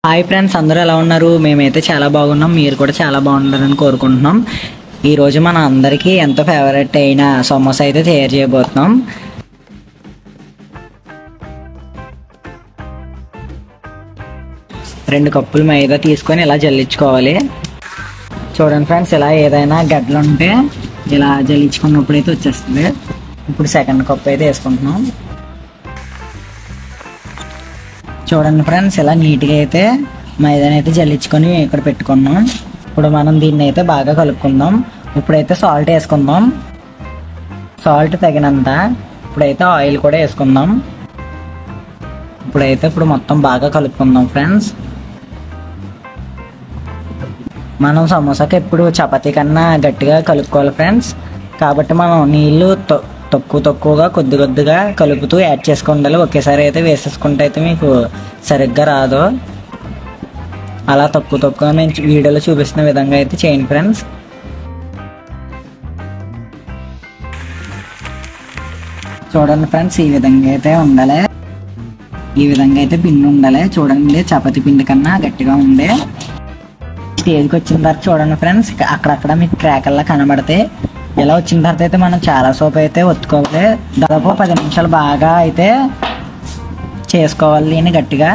Hi friends, అందరూ ఎలా ఉన్నారు? మేమైతే చాలా బాగున్నాం. మీరు కూడా చాలా బాగుంటారని కోరుకుంటున్నాం. ఈరోజు మన అందరికీ ఎంతో ఫేవరెట్ అయిన సమోసా అయితే తయారు చేయబోతున్నాం. రెండు కప్పులు మైదా తీసుకొని ఇలా జల్లించుకోవాలి. చూడండి ఫ్రెండ్స్, ఇలా ఏదైనా గడ్డలు ఉంటే ఇలా జల్లించుకున్నప్పుడు అయితే వచ్చేస్తుంది. ఇప్పుడు సెకండ్ కప్ అయితే వేసుకుంటున్నాం. చూడండి ఫ్రెండ్స్, ఇలా నీట్గా అయితే మైదాని అయితే జల్లించుకొని ఇక్కడ పెట్టుకున్నాం. ఇప్పుడు మనం దీన్ని అయితే బాగా కలుపుకుందాం. ఇప్పుడైతే సాల్ట్ వేసుకుందాం, సాల్ట్ తగినంత. ఇప్పుడైతే ఆయిల్ కూడా వేసుకుందాం. ఇప్పుడు మొత్తం బాగా కలుపుకుందాం ఫ్రెండ్స్. మనం సమోసాకి ఎప్పుడు చపాతీ కన్నా గట్టిగా కలుపుకోవాలి ఫ్రెండ్స్. కాబట్టి మనం నీళ్ళు తక్కువగా కొద్దిగా కలుపుతూ యాడ్ చేసుకుండాలి. ఒకేసారి అయితే వేసేసుకుంటే అయితే మీకు సరిగ్గా రాదు. అలా తక్కువ నేను వీడియోలో చూపిస్తున్న విధంగా అయితే చేయండి ఫ్రెండ్స్. చూడండి ఫ్రెండ్స్, ఈ విధంగా అయితే ఉండాలి. ఈ విధంగా అయితే పిండి ఉండాలి. చూడండి, చపాతీ పిండి కన్నా గట్టిగా ఉండే స్టేజ్కి వచ్చిన తర్వాత చూడండి ఫ్రెండ్స్, అక్కడక్కడ మీకు క్రాకల్లా కనబడతాయి. ఇలా వచ్చిన తర్వాత అయితే మనం చాలా సేపు అయితే ఒత్తుకోవాలి. దాదాపు 10 నిమిషాలు బాగా అయితే చేసుకోవాలి దీన్ని గట్టిగా.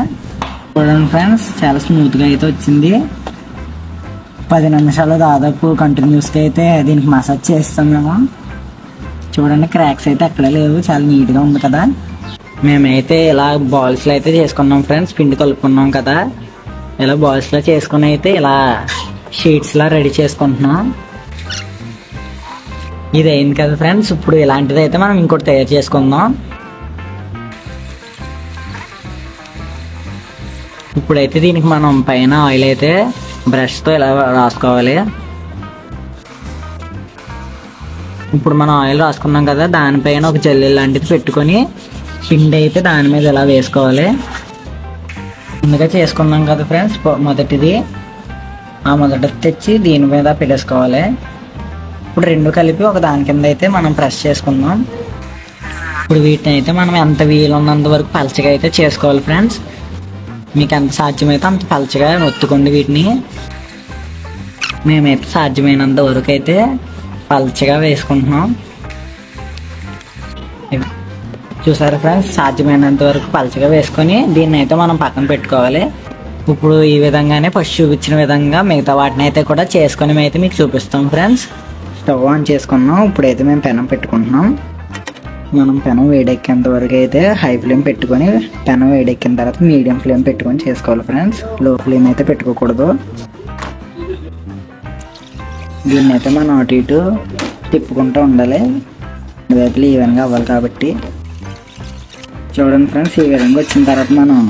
చూడండి ఫ్రెండ్స్, చాలా స్మూత్గా అయితే వచ్చింది. 10 నిమిషాలు దాదాపు కంటిన్యూస్గా అయితే దీనికి మసాజ్ చేస్తాం మేము. చూడండి, క్రాక్స్ అయితే అక్కడ లేవు, చాలా నీట్గా ఉంది కదా. మేమైతే ఇలా బాల్స్లో అయితే చేసుకున్నాం ఫ్రెండ్స్. పిండి కలుపుకున్నాం కదా, ఇలా బాల్స్లో చేసుకుని అయితే ఇలా షీట్స్లా రెడీ చేసుకుంటున్నాం. ఇది అయింది కదా ఫ్రెండ్స్. ఇప్పుడు ఇలాంటిది అయితే మనం ఇంకోటి తయారు చేసుకుందాం. ఇప్పుడైతే దీనికి మనం పైన ఆయిల్ అయితే బ్రష్తో ఇలా రాసుకోవాలి. ఇప్పుడు మనం ఆయిల్ రాసుకున్నాం కదా, దానిపైన ఒక జల్లె లాంటిది పెట్టుకొని పిండి అయితే దాని మీద ఇలా వేసుకోవాలి. ముందుగా చేసుకున్నాం కదా ఫ్రెండ్స్ మొదటిది, ఆ మొదటిది తెచ్చి దీని మీద పెట్టేసుకోవాలి. ఇప్పుడు రెండు కలిపి ఒక దాని కింద అయితే మనం ప్రెస్ చేసుకుందాం. ఇప్పుడు వీటిని అయితే మనం ఎంత వీలున్నంత వరకు పలచగా అయితే చేసుకోవాలి ఫ్రెండ్స్. మీకు ఎంత సాధ్యమైతే అంత పలచగా ఒత్తుకోండి వీటిని. మేమైతే సాధ్యమైనంత వరకు అయితే పలచగా వేసుకుంటున్నాం. చూసారా ఫ్రెండ్స్, సాధ్యమైనంత వరకు పలచగా వేసుకొని దీన్ని అయితే మనం పక్కన పెట్టుకోవాలి. ఇప్పుడు ఈ విధంగానే ఫస్ట్ చూపించిన విధంగా మిగతా వాటిని అయితే కూడా చేసుకొని అయితే మీకు చూపిస్తాం ఫ్రెండ్స్. స్టవ్ ఆన్ చేసుకున్నాం. ఇప్పుడైతే మేము పెనం పెట్టుకుంటున్నాం. మనం పెనం వేడెక్కేంత వరకు అయితే హై ఫ్లేమ్ పెట్టుకొని, పెనం వేడెక్కిన తర్వాత మీడియం ఫ్లేమ్ పెట్టుకొని చేసుకోవాలి ఫ్రెండ్స్. లో ఫ్లేమ్ అయితే పెట్టుకోకూడదు. దీన్ని అయితే మనం అటు ఇటు తిప్పుకుంటూ ఉండాలి, వైపులు ఈవెన్గా అవ్వాలి కాబట్టి. చూడండి ఫ్రెండ్స్, ఈ విధంగా వచ్చిన తర్వాత మనం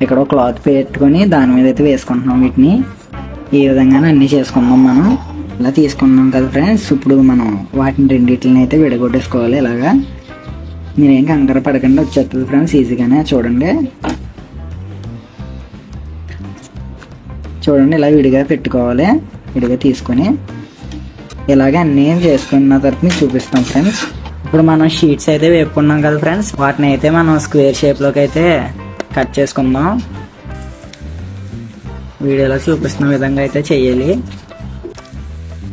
ఇక్కడ ఒక క్లాత్ పెట్టుకొని దాని మీద అయితే వేసుకుంటున్నాం వీటిని. ఈ విధంగానే అన్నీ చేసుకుందాం మనం. ఇలా తీసుకున్నాం కదా ఫ్రెండ్స్. ఇప్పుడు మనం వాటిని రెండింటిని అయితే విడగొట్టేసుకోవాలి. ఇలాగా మీరేం కంగారు పడకుండా వచ్చేస్తుంది ఫ్రెండ్స్, ఈజీగానే. చూడండి ఇలా విడిగా పెట్టుకోవాలి. విడిగా తీసుకొని ఇలాగే అన్నీ చేసుకున్న తర్వాత మీకు చూపిస్తాం ఫ్రెండ్స్. ఇప్పుడు మనం షీట్స్ అయితే వేపుకున్నాం కదా ఫ్రెండ్స్, వాటిని అయితే మనం స్క్వేర్ షేప్లోకి అయితే కట్ చేసుకుందాం. వీడియోలో చూపిస్తున్న విధంగా అయితే చెయ్యాలి.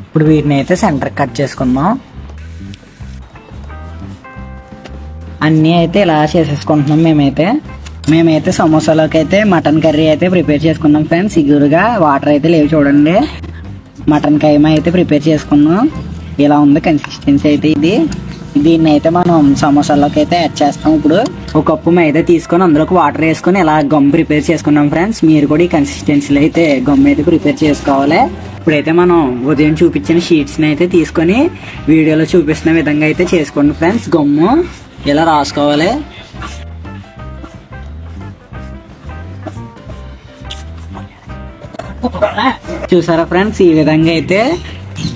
ఇప్పుడు వీటిని అయితే సెంటర్ కట్ చేసుకుందాం. అన్నీ అయితే ఇలా చేసేసుకుంటున్నాం. మేమైతే సమోసాలోకి అయితే మటన్ కర్రీ అయితే ప్రిపేర్ చేసుకున్నాం ఫ్రెండ్స్. ఇగురుగా వాటర్ అయితే లేవు చూడండి. మటన్ కైమా అయితే ప్రిపేర్ చేసుకున్నాం. ఇలా ఉంది కన్సిస్టెన్సీ అయితే ఇది. దీన్ని అయితే మనం సమోసాలోకి అయితే యాడ్ చేస్తాం. ఇప్పుడు ఒక కప్పు మైదా తీసుకొని అందులోకి వాటర్ వేసుకొని ఇలా గమ్ ప్రిపేర్ చేసుకున్నాం ఫ్రెండ్స్. మీరు కూడా ఈ కన్సిస్టెన్సీలో అయితే గమ్ అయితే ప్రిపేర్ చేసుకోవాలి. ఇప్పుడైతే మనం ఉదయం చూపించిన షీట్స్ని అయితే తీసుకొని వీడియోలో చూపిస్తున్న విధంగా అయితే చేసుకోండి ఫ్రెండ్స్. గమ్ము ఇలా రాసుకోవాలి. చూసారా ఫ్రెండ్స్, ఈ విధంగా అయితే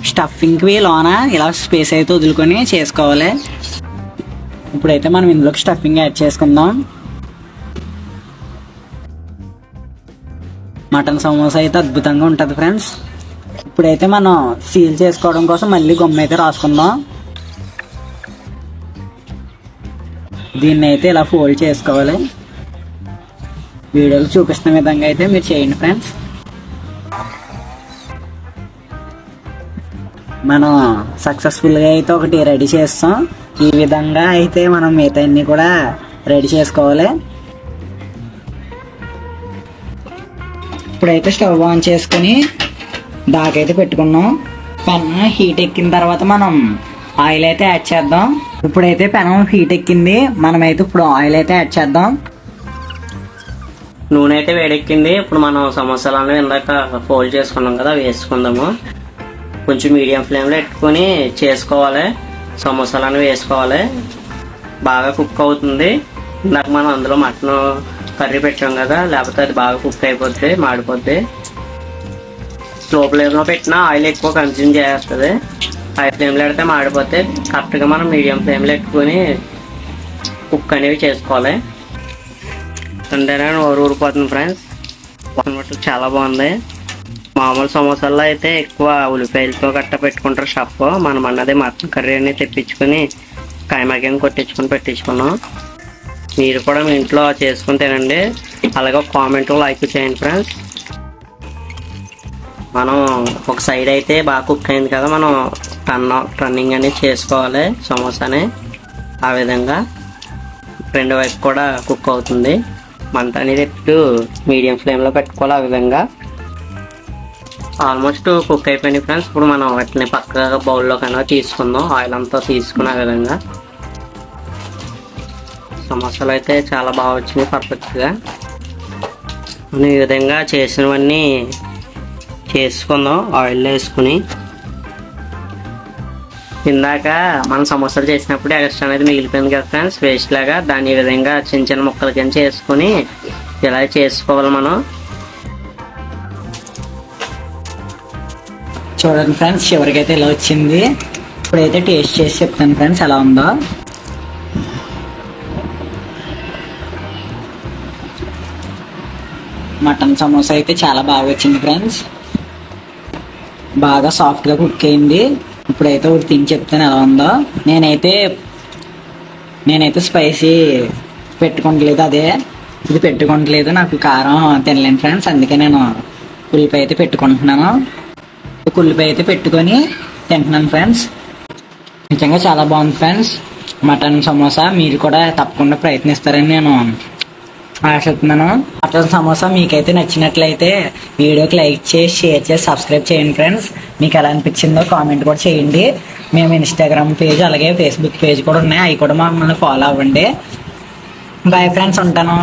స్టఫింగ్కి లోన ఇలా స్పేస్ అయితే వదులుకొని చేసుకోవాలి. ఇప్పుడైతే మనం ఇందులోకి స్టఫింగ్ యాడ్ చేసుకుందాం. మటన్ సమోసా అయితే అద్భుతంగా ఉంటుంది ఫ్రెండ్స్. ఇప్పుడైతే మనం సీల్ చేసుకోవడం కోసం మళ్ళీ గమ్ అయితే రాసుకుందాం. దీన్ని అయితే ఇలా ఫోల్డ్ చేసుకోవాలి. వీడియోలో చూపిస్తున్న విధంగా అయితే మీరు చేయండి ఫ్రెండ్స్. మనం సక్సెస్ఫుల్గా అయితే ఒకటి రెడీ చేస్తాం. ఈ విధంగా అయితే మనం మిగతా అన్ని కూడా రెడీ చేసుకోవాలి. ఇప్పుడైతే స్టవ్ ఆన్ చేసుకుని దాకైతే పెట్టుకున్నాం. పెన్ హీట్ ఎక్కిన తర్వాత మనం ఆయిల్ అయితే యాడ్ చేద్దాం. ఇప్పుడైతే పెనం హీట్ ఎక్కింది, మనమైతే ఇప్పుడు ఆయిల్ అయితే యాడ్ చేద్దాం. నూనె అయితే వేడెక్కింది. ఇప్పుడు మనం సమోసాలు ఇందాక ఫోల్డ్ చేసుకున్నాం కదా, వేసుకుందాము. కొంచెం మీడియం ఫ్లేమ్లో పెట్టుకుని చేసుకోవాలి. సమోసాలను వేసుకోవాలి. బాగా కుక్ అవుతుంది. ఇందాక మనం అందులో మటన్ కర్రీ పెట్టాం కదా, లేకపోతే అది బాగా కుక్ అయిపోద్ది, మాడిపోద్ది. స్లో ఫ్లేమ్లో పెట్టినా ఆయిల్ ఎక్కువ కన్జ్యూమ్ చేస్తుంది. హై ఫ్లేమ్లో పెడితే మాడిపోతే. కరెక్ట్గా మనం మీడియం ఫ్లేమ్లో పెట్టుకుని కుక్ అనేవి చేసుకోవాలి. అంటేనే ఊరిపోతుంది ఫ్రెండ్స్. మటుకు చాలా బాగుంది. మామూలు సమోసాల్లో అయితే ఎక్కువ ఉల్లిపాయలతో గట్ట పెట్టుకుంటారు షాప్. మనం అన్నది మటన్ కర్రీ అని తెప్పించుకొని కాయమాగ్యం కొట్టించుకొని పెట్టించుకున్నాం. మీరు కూడా మీ ఇంట్లో చేసుకుని తినండి. అలాగే ఒక కామెంట్ లైక్ చేయండి ఫ్రెండ్స్. మనం ఒక సైడ్ అయితే బాగా కుక్ అయింది కదా, మనం టర్నింగ్ అనేది చేసుకోవాలి సమోసాని. ఆ విధంగా రెండు వైపు కూడా కుక్ అవుతుంది. మంట అనేది ఎప్పుడు మీడియం ఫ్లేమ్లో పెట్టుకోవాలి. ఆ విధంగా ఆల్మోస్ట్ కుక్ అయిపోయింది ఫ్రెండ్స్. ఇప్పుడు మనం వాటిని పక్కగా బౌల్లో కన్నా తీసుకుందాం. ఆయిల్ అంతా తీసుకుని ఆ విధంగా సమోసాలు అయితే చాలా బాగా వచ్చినాయి పర్ఫెక్ట్గా. ఈ విధంగా చేసినవన్నీ చేసుకుందాం ఆయిల్లో వేసుకుని. ఇందాక మనం సమోసాలు చేసినప్పుడు ఎక్స్ట్రా అనేది మిగిలిపోయింది కదా ఫ్రెండ్స్, వేస్ట్ లాగా. దాన్ని ఈ విధంగా చిన్న చిన్న ముక్కల కింద చేసుకుని ఇలా చేసుకోవాలి మనం. చూడండి ఫ్రెండ్స్, చివరికి అయితే ఇలా వచ్చింది. ఇప్పుడైతే టేస్ట్ చేసి చెప్తాను ఫ్రెండ్స్ ఎలా ఉందో. మటన్ సమోసా అయితే చాలా బాగా వచ్చింది ఫ్రెండ్స్. బాగా సాఫ్ట్గా కుక్ అయింది. ఇప్పుడైతే ఒకటి తిని చెప్తాను ఎలా ఉందో. నేనైతే స్పైసీ పెట్టుకోవట్లేదు, ఇది పెట్టుకోవట్లేదు. నాకు కారం తినలేను ఫ్రెండ్స్, అందుకే నేను ఉల్లిపాయ అయితే పెట్టుకుంటున్నాను. ఉల్లిపాయ అయితే పెట్టుకొని తింటున్నాను ఫ్రెండ్స్. నిజంగా చాలా బాగుంది ఫ్రెండ్స్ మటన్ సమోసా. మీరు కూడా తప్పకుండా ప్రయత్నిస్తారని నేను ఆశిస్తున్నాను. మటన్ సమోసా మీకైతే నచ్చినట్లయితే వీడియోకి లైక్ చేసి, షేర్ చేసి, సబ్స్క్రైబ్ చేయండి ఫ్రెండ్స్. మీకు ఎలా అనిపించిందో కామెంట్ కూడా చేయండి. మేము ఇన్స్టాగ్రామ్ పేజ్ అలాగే ఫేస్బుక్ పేజ్ కూడా ఉన్నాయి, అవి కూడా మమ్మల్ని ఫాలో అవ్వండి. బాయ్ ఫ్రెండ్స్, ఉంటాను.